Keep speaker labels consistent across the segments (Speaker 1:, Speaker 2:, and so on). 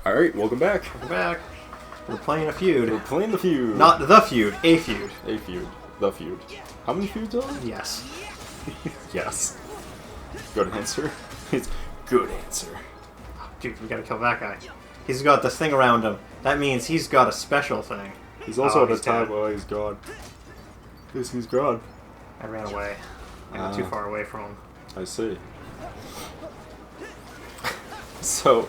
Speaker 1: Alright, welcome back.
Speaker 2: Welcome back. We're playing a feud.
Speaker 1: We're playing the feud.
Speaker 2: Not the feud, a feud.
Speaker 1: A feud. The feud. How many feuds are there?
Speaker 2: Yes.
Speaker 1: Yes. Good answer. It's good answer.
Speaker 2: Dude, we gotta kill that guy. He's got this thing around him. That means he's got a special thing.
Speaker 1: He's also at a
Speaker 2: dead.
Speaker 1: time. Oh, he's gone. Yes, he's gone.
Speaker 2: I ran away. I got too far away from him.
Speaker 1: I see. So,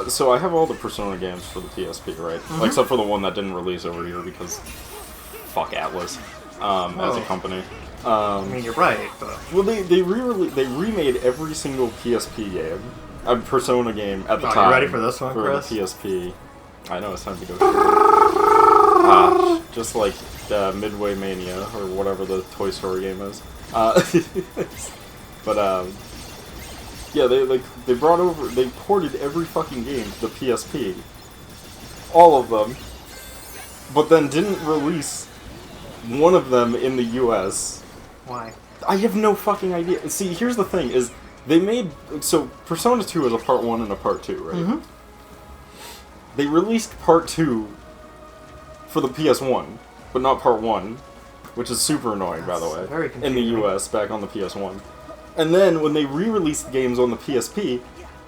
Speaker 1: so I have all the Persona games for the PSP, right?
Speaker 2: Mm-hmm.
Speaker 1: Except for the one that didn't release over here because fuck Atlas as a company.
Speaker 2: I mean, you're right, but...
Speaker 1: Well, they remade every single PSP game, Persona game at the time.
Speaker 2: You ready for this one, Chris?
Speaker 1: The PSP. I know, it's time to go. Just like Midway Mania or whatever the Toy Story game is. But yeah, they brought over, they ported every fucking game to the PSP, all of them, but then didn't release one of them in the US.
Speaker 2: Why?
Speaker 1: I have no fucking idea. See, here's the thing: is they made so Persona 2 is a Part 1 and a Part 2, right?
Speaker 2: Mm-hmm.
Speaker 1: They released Part 2 for the PS1, but not Part 1, which is super annoying, by the way,
Speaker 2: very
Speaker 1: in the US back on the PS1. And then, when they re-released games on the PSP,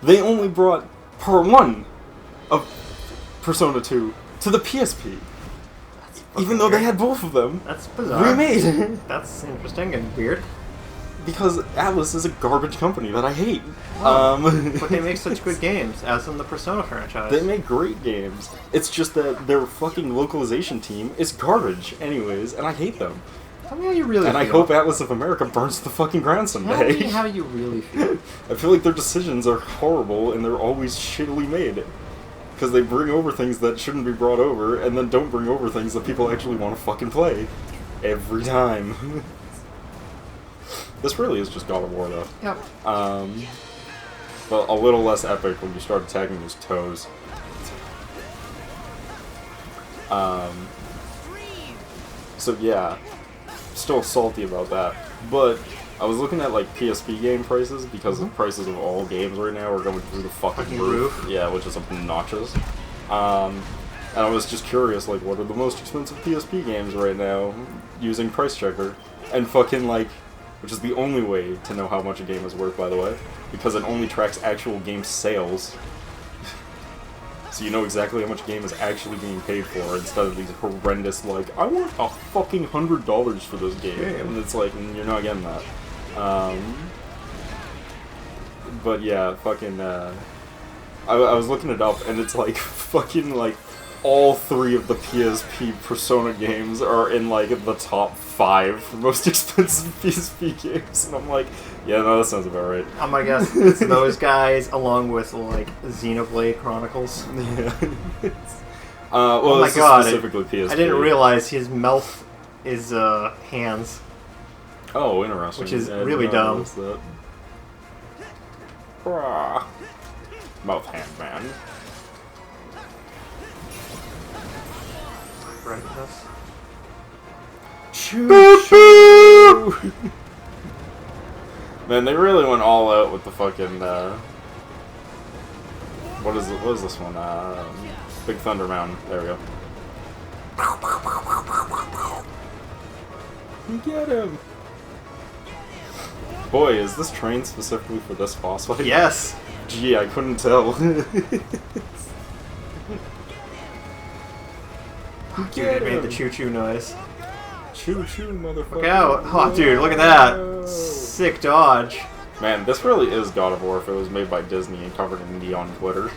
Speaker 1: they only brought Part 1 of Persona 2 to the PSP. Even though they had both of them
Speaker 2: That's bizarre.
Speaker 1: remade.
Speaker 2: That's interesting and weird.
Speaker 1: Because Atlas is a garbage company that I hate.
Speaker 2: But they make such good games, as in the Persona franchise.
Speaker 1: They make great games. It's just that their fucking localization team is garbage anyways, and I hate them.
Speaker 2: Tell me how you really
Speaker 1: And
Speaker 2: feel.
Speaker 1: I hope Atlas of America burns to the fucking ground
Speaker 2: Tell
Speaker 1: someday.
Speaker 2: me how you really feel.
Speaker 1: I feel like their decisions are horrible and they're always shittily made. Because they bring over things that shouldn't be brought over, and then don't bring over things that people actually want to fucking play. Every time. This really is just God of War, though.
Speaker 2: Yep.
Speaker 1: But a little less epic when you start attacking his toes. So yeah, still salty about that. But I was looking at like PSP game prices because the prices of all games right now are going through the fucking roof. Yeah, which is obnoxious. And I was just curious, like, what are the most expensive PSP games right now using Price Checker? And fucking like, which is the only way to know how much a game is worth, by the way, because it only tracks actual game sales. So you know exactly how much a game is actually being paid for, instead of these horrendous, like, I want a fucking $100 for this game. And it's like, you're not getting that. But yeah, fucking, I was looking it up, and it's like, fucking, like, all three of the PSP Persona games are in, like, the top 5 for most expensive PSP games. And I'm like, yeah, no, that sounds about right.
Speaker 2: I'm gonna guess it's those guys, along with, like, Xenoblade Chronicles.
Speaker 1: Yeah. Well,
Speaker 2: oh my god,
Speaker 1: specifically PSP.
Speaker 2: I didn't realize his mouth is, hands.
Speaker 1: Oh, interesting.
Speaker 2: Which is
Speaker 1: I did
Speaker 2: really
Speaker 1: not
Speaker 2: dumb.
Speaker 1: notice that. Hurrah. Mouth hand man.
Speaker 2: Ready for this?
Speaker 1: Choo choo! Man, they really went all out with the fucking, what is this one? Big Thunder Mountain. There we go. Get him! Boy, is this trained specifically for this boss fight?
Speaker 2: Yes!
Speaker 1: Gee, I couldn't tell.
Speaker 2: Dude, it made the choo-choo noise.
Speaker 1: Choo-choo, motherfucker.
Speaker 2: Look out! Oh, dude, look at that! Sick dodge.
Speaker 1: Man, this really is God of War if it was made by Disney and covered in neon glitter.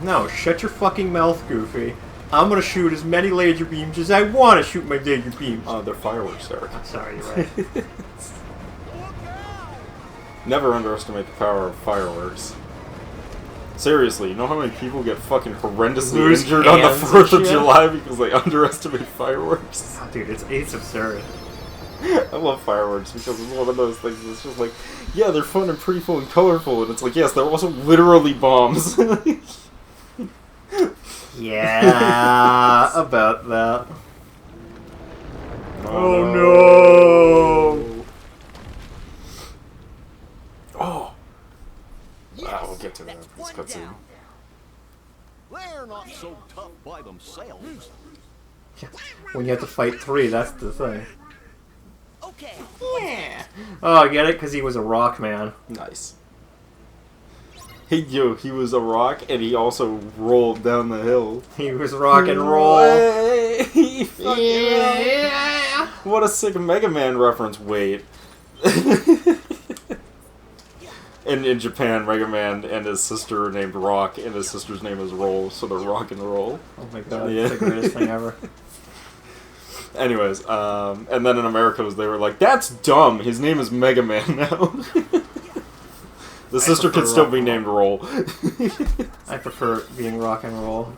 Speaker 2: No, shut your fucking mouth, Goofy. I'm gonna shoot as many laser beams as I want to shoot my laser beams.
Speaker 1: They're fireworks, Eric.
Speaker 2: I'm sorry, you're right.
Speaker 1: Never underestimate the power of fireworks. Seriously, you know how many people get fucking horrendously injured on the 4th of July because they underestimate fireworks?
Speaker 2: Oh, dude, it's absurd.
Speaker 1: I love fireworks because it's one of those things that's just like, yeah, they're fun and prettyful and colorful, and it's like, yes, they're also literally bombs.
Speaker 2: Yeah, about that.
Speaker 1: Oh no! get to that. This cutscene.
Speaker 3: They're not so tough by themselves.
Speaker 2: When you have to fight 3, that's the thing.
Speaker 3: Okay.
Speaker 2: Yeah. Oh, get it? Because he was a rock man.
Speaker 1: Nice. Hey, yo, he was a rock, and he also rolled down the hill.
Speaker 2: He was rock and roll.
Speaker 1: Yeah. What a sick Mega Man reference. Wait. In Japan, Mega Man and his sister are named Rock, and his sister's name is Roll, so they're rock and roll.
Speaker 2: Oh my god, it's the greatest thing ever.
Speaker 1: Anyways, and then in America, they were like, that's dumb, his name is Mega Man now. The sister could still be named Roll.
Speaker 2: I prefer being rock and roll.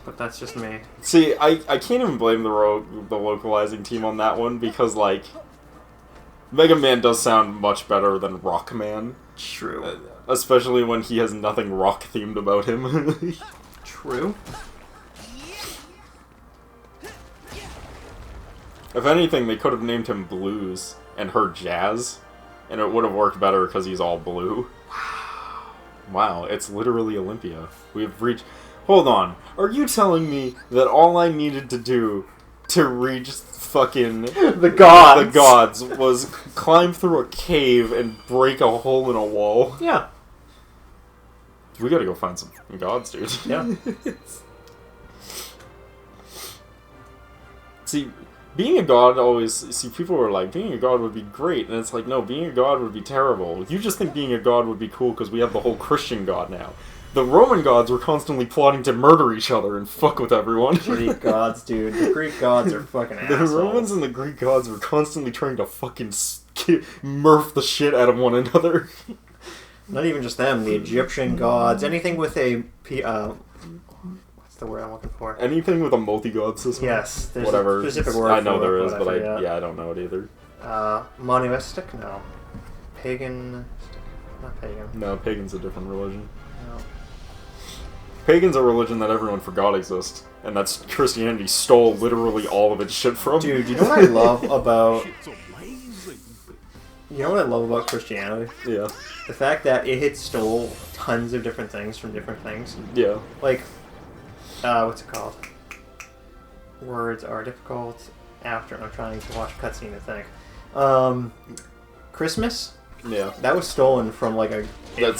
Speaker 2: But that's just me.
Speaker 1: See, I can't even blame the localizing team on that one, because, like, Mega Man does sound much better than Rockman.
Speaker 2: True.
Speaker 1: Especially when he has nothing rock-themed about him.
Speaker 2: True.
Speaker 1: If anything, they could have named him Blues and her Jazz, and it would have worked better because he's all blue. Wow, it's literally Olympia. We have reached... Hold on. Are you telling me that all I needed to do to reach fucking...
Speaker 2: the gods
Speaker 1: was climb through a cave and break a hole in a wall?
Speaker 2: Yeah.
Speaker 1: We gotta go find some gods, dude.
Speaker 2: Yeah.
Speaker 1: See, being a god always... See, people were like, being a god would be great, and it's like, no, being a god would be terrible. You just think being a god would be cool because we have the whole Christian god now. The Roman gods were constantly plotting to murder each other and fuck with everyone.
Speaker 2: Greek gods, dude. The Greek gods are fucking assholes.
Speaker 1: The Romans and the Greek gods were constantly trying to fucking murph the shit out of one another.
Speaker 2: Not even just them, the Egyptian gods, anything with a... what's the word I'm looking for?
Speaker 1: Anything with a multi-god system.
Speaker 2: Yes, there's
Speaker 1: whatever.
Speaker 2: a specific word
Speaker 1: I know
Speaker 2: for
Speaker 1: there
Speaker 2: it,
Speaker 1: is, but
Speaker 2: I
Speaker 1: I don't know it either.
Speaker 2: Monoistic? No. Pagan? Not pagan.
Speaker 1: No, pagan's a different religion.
Speaker 2: No.
Speaker 1: Pagan's a religion that everyone forgot exists, and that's Christianity stole literally all of its shit from.
Speaker 2: Dude, you know what I love about...
Speaker 3: It's amazing.
Speaker 2: You know what I love about Christianity?
Speaker 1: Yeah.
Speaker 2: The fact that it stole tons of different things from different things.
Speaker 1: Yeah.
Speaker 2: Like, what's it called? Words are difficult after I'm trying to watch a cutscene to think. Christmas?
Speaker 1: Yeah.
Speaker 2: That was stolen from, like, a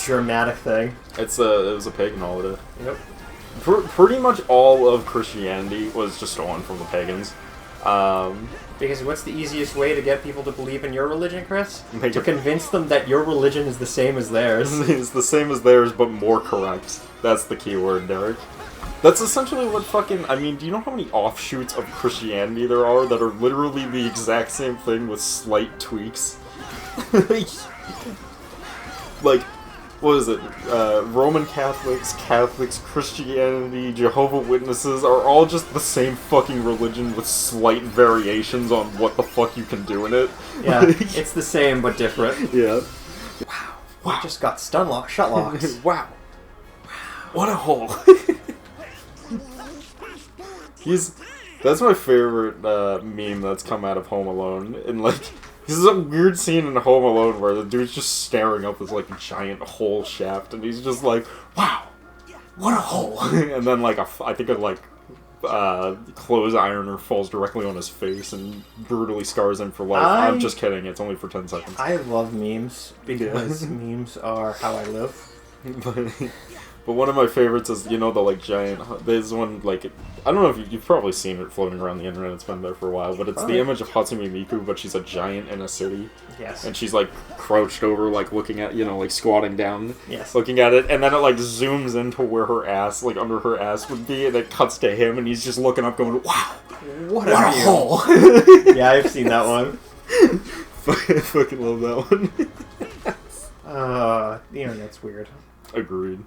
Speaker 2: dramatic thing.
Speaker 1: It was a pagan holiday.
Speaker 2: Yep.
Speaker 1: Pretty much all of Christianity was just stolen from the pagans.
Speaker 2: Because what's the easiest way to get people to believe in your religion, Chris?
Speaker 1: Make
Speaker 2: To
Speaker 1: it-
Speaker 2: convince them that your religion is the same as theirs.
Speaker 1: It's the same as theirs, but more correct. That's the key word, Derek. That's essentially what fucking... I mean, do you know how many offshoots of Christianity there are that are literally the exact same thing with slight tweaks? Like, what is it? Roman Catholics, Christianity, Jehovah's Witnesses are all just the same fucking religion with slight variations on what the fuck you can do in it.
Speaker 2: Yeah, it's the same but different.
Speaker 1: Yeah.
Speaker 2: Wow. Just got shut locks.
Speaker 1: Wow. What a hole. That's my favorite meme that's come out of Home Alone. And, like, this is a weird scene in Home Alone where the dude's just staring up this, like, giant hole shaft, and he's just like, wow, what a hole. And then, like, I think clothes ironer falls directly on his face and brutally scars him for life. I'm just kidding, it's only for 10 seconds.
Speaker 2: I love memes because memes are how I live.
Speaker 1: But one of my favorites is, you know, the, like, giant... There's one, like... I don't know if you've probably seen it floating around the internet. It's been there for a while. But it's the image of Hatsune Miku, but she's a giant in a city.
Speaker 2: Yes.
Speaker 1: And she's, like, crouched over, like, looking at, you know, like, squatting down.
Speaker 2: Yes.
Speaker 1: Looking at it. And then it, like, zooms into where her ass, like, under her ass would be. And it cuts to him, and he's just looking up going, wow!
Speaker 2: What
Speaker 1: a hole!
Speaker 2: Yeah, I've seen that one.
Speaker 1: I fucking love that one.
Speaker 2: The internet's weird.
Speaker 1: Agreed.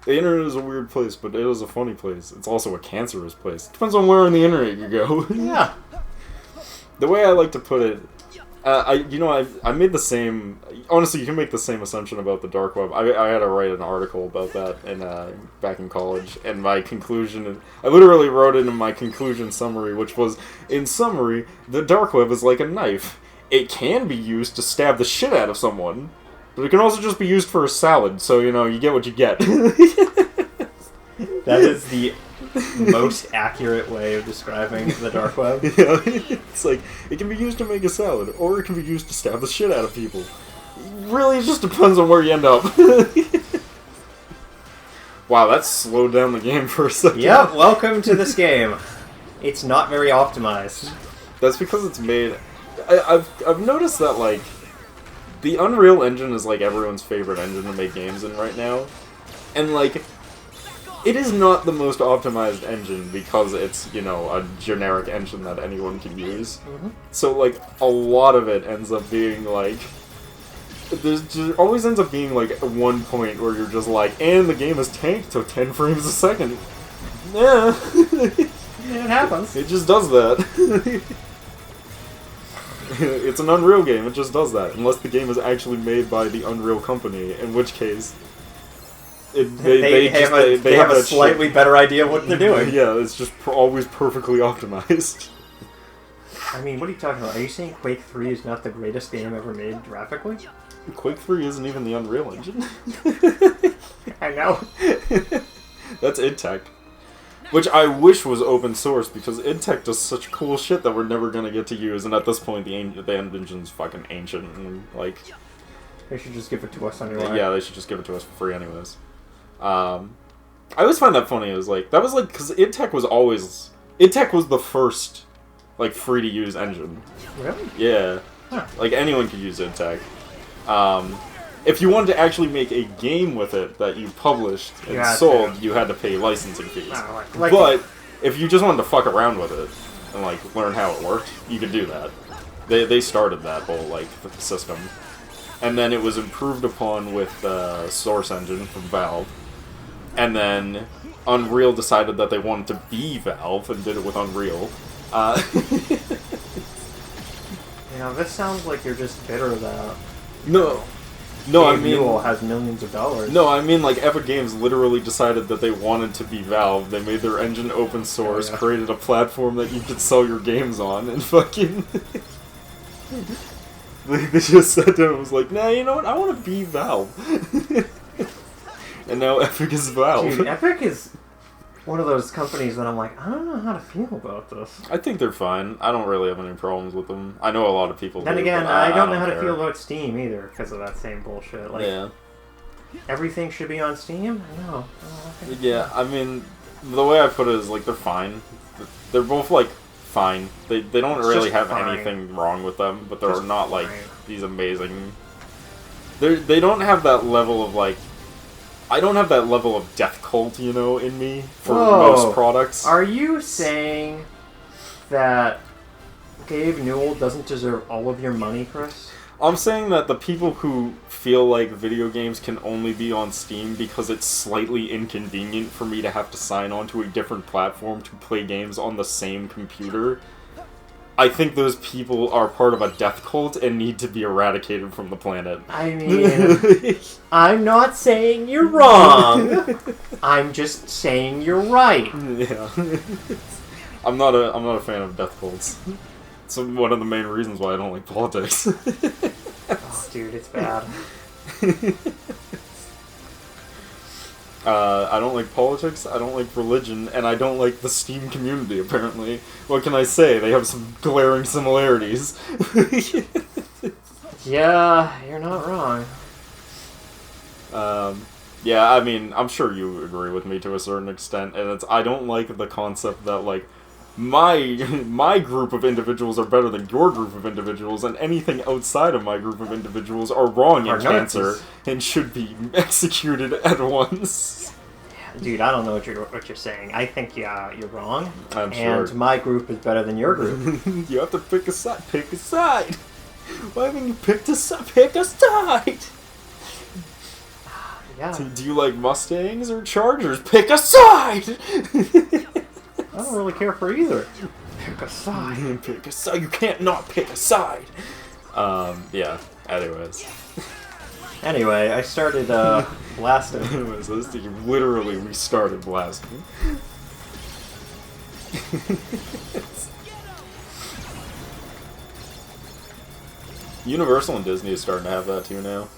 Speaker 1: The internet is a weird place, but it is a funny place. It's also a cancerous place. Depends on where on the internet you go.
Speaker 2: Yeah.
Speaker 1: The way I like to put it, I made the same... Honestly, you can make the same assumption about the dark web. I had to write an article about that back in college, and my conclusion... I literally wrote it in my conclusion summary, which was, in summary, the dark web is like a knife. It can be used to stab the shit out of someone, But it can also just be used for a salad, so, you know, you get what you get.
Speaker 2: That is the most accurate way of describing the dark web.
Speaker 1: Yeah, it's like, it can be used to make a salad, or it can be used to stab the shit out of people. Really, it just depends on where you end up. Wow, that slowed down the game for a second.
Speaker 2: Yep, welcome to this game. It's not very optimized.
Speaker 1: That's because it's made... I've noticed that, like, the Unreal Engine is, like, everyone's favorite engine to make games in right now. And, like, it is not the most optimized engine because it's, you know, a generic engine that anyone can use.
Speaker 2: Mm-hmm.
Speaker 1: So, like, a lot of it ends up being, like... There's just always ends up being, like, at one point where you're just like, and the game is tanked to 10 frames a second. Yeah.
Speaker 2: It happens.
Speaker 1: It just does that. It's an Unreal game, it just does that. Unless the game is actually made by the Unreal company, in which case... They
Speaker 2: have a slightly better idea of what they're doing.
Speaker 1: Yeah, it's just always perfectly optimized.
Speaker 2: I mean, what are you talking about? Are you saying Quake 3 is not the greatest game ever made graphically?
Speaker 1: Quake 3 isn't even the Unreal Engine.
Speaker 2: I know.
Speaker 1: That's id Tech. Which I wish was open source, because id Tech does such cool shit that we're never gonna get to use, and at this point the engine's fucking ancient, and like...
Speaker 2: They should just give it to us anyway.
Speaker 1: Yeah, they should just give it to us for free anyways. I always find that funny, it was like, that was like, because id Tech was always... id Tech was the first, like, free-to-use engine.
Speaker 2: Really?
Speaker 1: Yeah.
Speaker 2: Huh.
Speaker 1: Like, anyone could use id Tech. If you wanted to actually make a game with it that you published and sold, you had to pay licensing fees. But if you just wanted to fuck around with it and like learn how it worked, you could do that. They started that whole like system, and then it was improved upon with Source Engine from Valve, and then Unreal decided that they wanted to be Valve and did it with Unreal.
Speaker 2: You know, this sounds like you're just bitter that.
Speaker 1: No, I mean...
Speaker 2: Mule has millions of dollars.
Speaker 1: No, I mean, like, Epic Games literally decided that they wanted to be Valve. They made their engine open source, created a platform that you could sell your games on, and fucking... they just sat down and was like, nah, you know what? I want to be Valve. And now Epic is Valve.
Speaker 2: Dude, Epic is one of those companies that I'm like, I don't know how to feel about this.
Speaker 1: I think they're fine. I don't really have any problems with them. I know a lot of people
Speaker 2: Then
Speaker 1: do,
Speaker 2: again,
Speaker 1: but
Speaker 2: I don't know
Speaker 1: care.
Speaker 2: how to feel about Steam either, because of that same bullshit. Like,
Speaker 1: yeah.
Speaker 2: Everything should be on Steam? No.
Speaker 1: Yeah, I mean, the way I put it is, like, they're fine. They're both, like, fine. They don't really have
Speaker 2: fine.
Speaker 1: anything wrong with them, but they're
Speaker 2: Just
Speaker 1: not, like,
Speaker 2: fine.
Speaker 1: these amazing... They don't have that level of, like... I don't have that level of death cult, you know, in me for most products.
Speaker 2: Are you saying that Gabe Newell doesn't deserve all of your money, Chris?
Speaker 1: I'm saying that the people who feel like video games can only be on Steam because it's slightly inconvenient for me to have to sign on to a different platform to play games on the same computer, I think those people are part of a death cult and need to be eradicated from the planet.
Speaker 2: I mean, I'm not saying you're wrong. I'm just saying you're right.
Speaker 1: Yeah. I'm not a fan of death cults. It's one of the main reasons why I don't like politics.
Speaker 2: Oh, dude, it's bad.
Speaker 1: I don't like politics, I don't like religion, and I don't like the Steam community, apparently. What can I say? They have some glaring similarities.
Speaker 2: Yeah, you're not wrong.
Speaker 1: Yeah, I mean, I'm sure you agree with me to a certain extent, and I don't like the concept that, like, my group of individuals are better than your group of individuals, and anything outside of my group of individuals are wrong in cancer and should be executed at once.
Speaker 2: Dude, I don't know what you're saying. I think you're wrong.
Speaker 1: I'm sure.
Speaker 2: And my group is better than your group.
Speaker 1: You have to pick a side. Pick a side. Why haven't you picked a side? Pick a side.
Speaker 2: Yeah.
Speaker 1: Do you like Mustangs or Chargers? Pick a side.
Speaker 2: I don't really care for either. Pick a side.
Speaker 1: Pick a side. You can't not pick a side. Yeah. Anyways.
Speaker 2: Anyway, I started blasting.
Speaker 1: Anyways, this thing literally restarted blasting. Universal and Disney is starting to have that too now.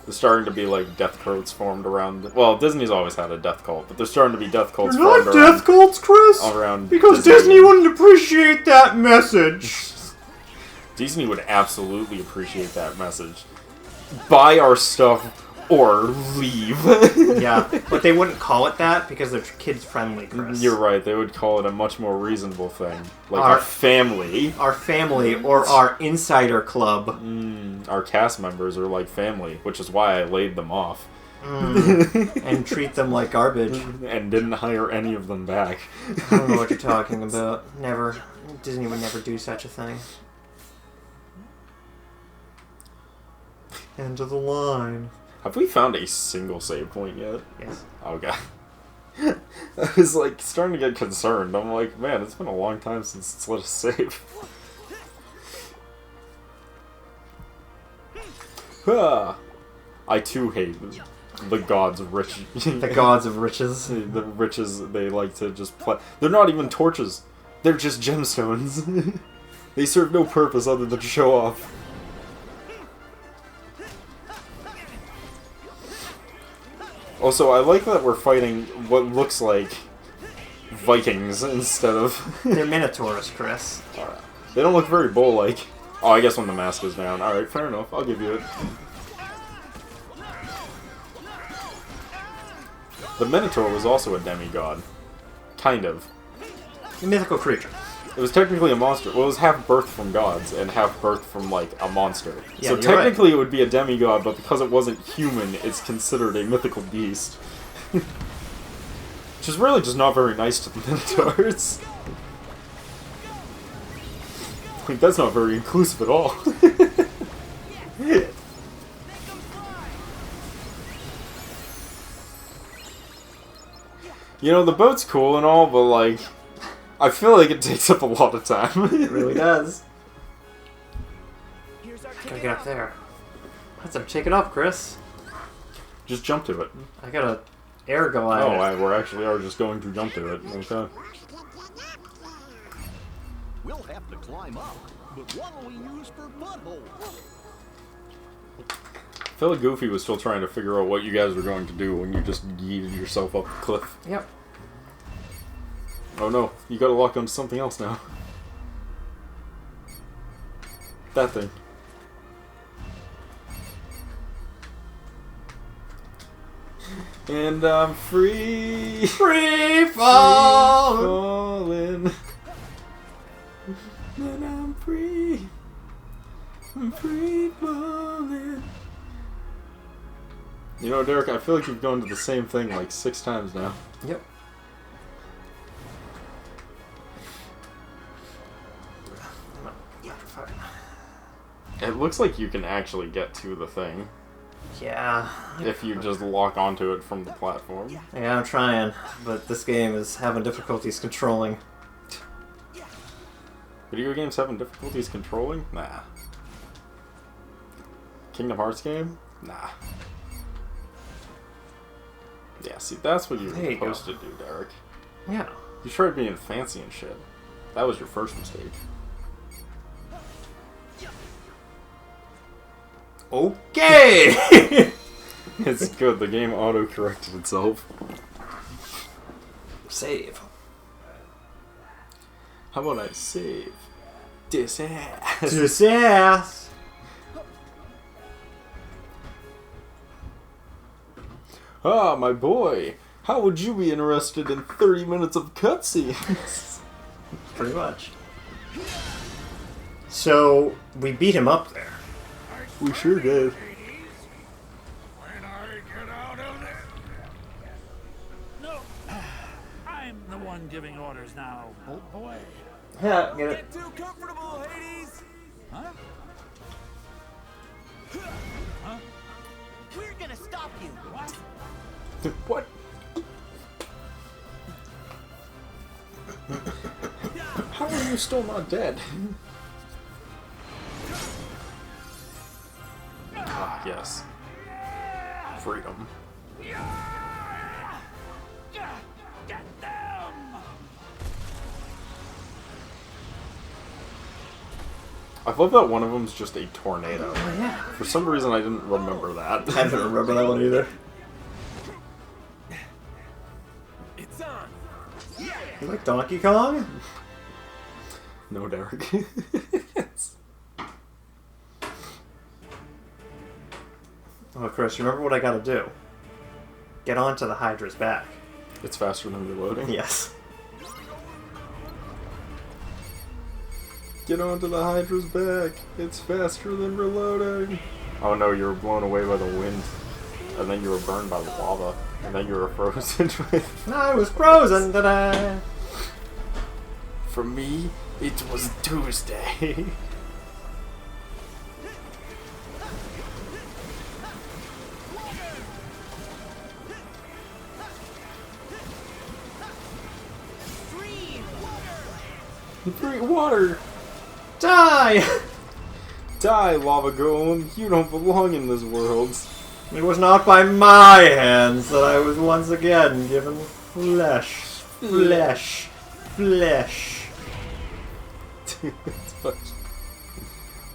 Speaker 1: There's starting to be like death cults formed around. Well, Disney's always had a death cult, but there's starting to be death cults
Speaker 2: They're
Speaker 1: formed
Speaker 2: not
Speaker 1: around.
Speaker 2: death cults, Chris.
Speaker 1: Around
Speaker 2: because Disney wouldn't appreciate that message.
Speaker 1: Disney would absolutely appreciate that message. Buy our stuff or leave.
Speaker 2: Yeah, but they wouldn't call it that because they're kids friendly, Chris.
Speaker 1: You're right. They would call it a much more reasonable thing, like
Speaker 2: Our
Speaker 1: our family.
Speaker 2: Our family or our insider club.
Speaker 1: Our cast members are like family, which is why I laid them off.
Speaker 2: And treat them like garbage.
Speaker 1: And didn't hire any of them back.
Speaker 2: I don't know what you're talking about. Never. Disney would never do such a thing. End of the line.
Speaker 1: Have we found a single save point yet?
Speaker 2: Yes.
Speaker 1: Okay. I was like starting to get concerned. I'm like, man, it's been a long time since it's let us save. I too hate the gods of rich.
Speaker 2: The gods of riches.
Speaker 1: The riches, they like to just play. They're not even torches. They're just gemstones. They serve no purpose other than to show off. Also, I like that we're fighting what looks like Vikings instead of...
Speaker 2: They're minotaurs, Chris.
Speaker 1: They don't look very bull-like. Oh, I guess when the mask is down. Alright, fair enough. I'll give you it. The Minotaur was also a demigod. Kind of.
Speaker 2: A mythical creature.
Speaker 1: It was technically a monster. Well, it was half birthed from gods and half birthed from, like, a monster.
Speaker 2: Yeah,
Speaker 1: so
Speaker 2: you're
Speaker 1: technically it would be a demigod, but because it wasn't human, it's considered a mythical beast. Which is really just not very nice to the Minotaurs. Like, that's not very inclusive at all. You know, the boat's cool and all, but, like, I feel like it takes up a lot of time.
Speaker 2: It really does. Gotta get up there. Let's take it up, Chris.
Speaker 1: Just jump to it.
Speaker 2: I gotta air glide.
Speaker 1: Oh, we're actually are just going to jump to it. Okay.
Speaker 3: We'll have to climb up, but what'll we use for buttholes?
Speaker 1: I feel like Goofy was still trying to figure out what you guys were going to do when you just yeeted yourself up the cliff.
Speaker 2: Yep.
Speaker 1: Oh no, you gotta lock onto something else now. That thing. And I'm free.
Speaker 2: Free fall.
Speaker 1: Falling. And I'm free. I'm free falling. You know, Derek, I feel like you've gone to the same thing like 6 times now.
Speaker 2: Yep.
Speaker 1: It looks like you can actually get to the thing
Speaker 2: Yeah.
Speaker 1: if you just lock onto it from the platform.
Speaker 2: Yeah, I'm trying, but this game is having difficulties controlling.
Speaker 1: Video games having difficulties controlling? Nah. Kingdom Hearts game? Nah. Yeah, see, that's what you're
Speaker 2: There you
Speaker 1: supposed to do, Derek.
Speaker 2: Yeah.
Speaker 1: You tried being fancy and shit. That was your first mistake.
Speaker 2: Okay!
Speaker 1: It's good, the game auto-corrected itself.
Speaker 2: Save.
Speaker 1: How about I save this ass?
Speaker 2: This ass!
Speaker 1: Ah, my boy. How would you be interested in 30 minutes of cutscenes?
Speaker 2: Pretty much. So, we beat him up there.
Speaker 1: We sure did.
Speaker 4: When I get out of there. No, I'm the one giving orders now. Oh boy.
Speaker 2: Yeah, get it.
Speaker 3: Get too comfortable, Hades!
Speaker 4: Huh? Huh?
Speaker 3: We're gonna stop you!
Speaker 4: What?
Speaker 1: What? How are you still not dead? Ah, yes. Freedom.
Speaker 4: Get them!
Speaker 1: I love that one of them's just a tornado.
Speaker 2: Oh, yeah.
Speaker 1: For some reason, I didn't remember that.
Speaker 2: I didn't remember that one either.
Speaker 3: It's on.
Speaker 2: You like Donkey Kong?
Speaker 1: No, Derek.
Speaker 2: Oh, Chris, remember what I gotta do? Get onto the Hydra's back.
Speaker 1: It's faster than reloading.
Speaker 2: Yes.
Speaker 1: Get onto the Hydra's back. It's faster than reloading. Oh no, you were blown away by the wind. And then you were burned by the lava. And then you were frozen with...
Speaker 2: I was frozen today.
Speaker 1: For me, it was Tuesday. Drink water!
Speaker 2: Die!
Speaker 1: Die, lava golem! You don't belong in this world.
Speaker 2: It was not by my hands that I was once again given flesh. Flesh. Flesh.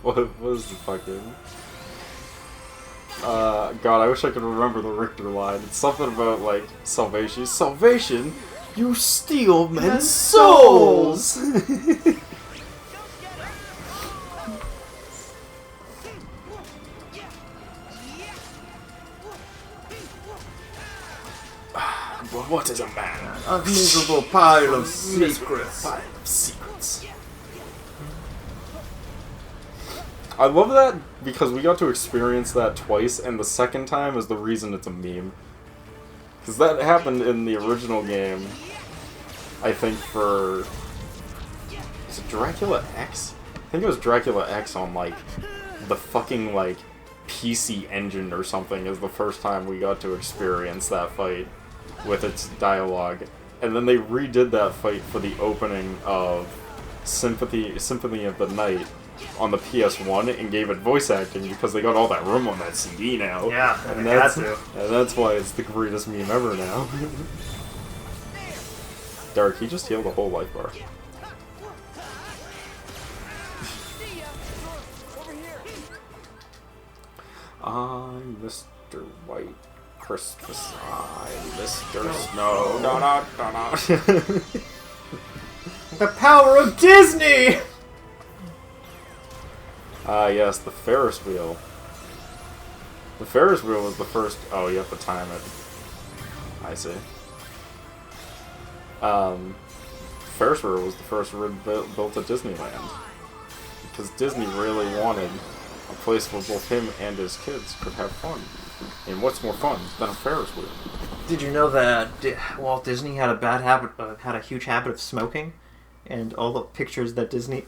Speaker 1: What was the fucking... God, I wish I could remember the Richter line. It's something about, like, salvation. Salvation? You steal men's souls! Well, what is a man?
Speaker 2: A miserable pile of secrets.
Speaker 1: Pile of secrets. I love that because we got to experience that twice, and the second time is the reason it's a meme. Because that happened in the original game, I think for... Is it Dracula X? I think it was Dracula X on, like, the fucking, like, PC Engine or something is the first time we got to experience that fight with its dialogue. And then they redid that fight for the opening of Symphony of the Night on the PS1 and gave it voice acting because they got all that room on that CD now.
Speaker 2: Yeah,
Speaker 1: and
Speaker 2: they had
Speaker 1: that's,
Speaker 2: to.
Speaker 1: and that's why it's the greatest meme ever now. Derek, he just healed a whole life bar. I'm Mr. White Christmas. I'm Mr. Snow. No, no, no, no.
Speaker 2: The power of Disney!
Speaker 1: Ah, yes, the Ferris wheel. The Ferris wheel was the first... Oh, you have to time it. I see. Ferris wheel was the first built at Disneyland. Because Disney really wanted a place where both him and his kids could have fun. And what's more fun than a Ferris wheel?
Speaker 2: Did you know that Walt Disney had a bad habit, had a huge habit of smoking, and all the pictures that Disney,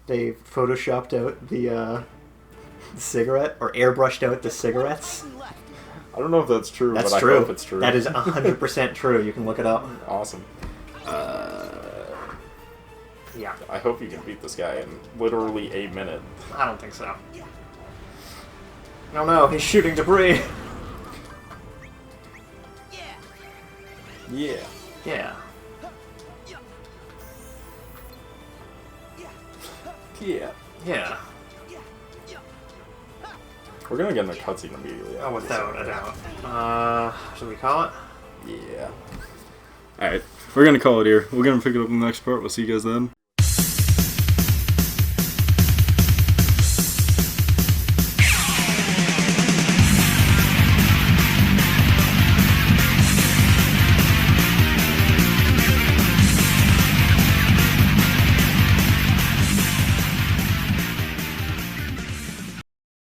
Speaker 2: they photoshopped out the cigarette or airbrushed out the cigarettes.
Speaker 1: I don't know if that's true,
Speaker 2: That's
Speaker 1: but
Speaker 2: true.
Speaker 1: I hope it's true.
Speaker 2: That is 100% true. You can look it up.
Speaker 1: Awesome.
Speaker 2: Yeah.
Speaker 1: I hope you can beat this guy in literally a minute.
Speaker 2: I don't think so. Oh no, he's shooting debris.
Speaker 1: Yeah.
Speaker 2: Yeah.
Speaker 1: Yeah.
Speaker 2: Yeah.
Speaker 1: We're gonna get in a cutscene immediately.
Speaker 2: Oh, without a doubt. Should we call it?
Speaker 1: Yeah. Alright, we're gonna call it here. We're gonna pick it up in the next part. We'll see you guys then.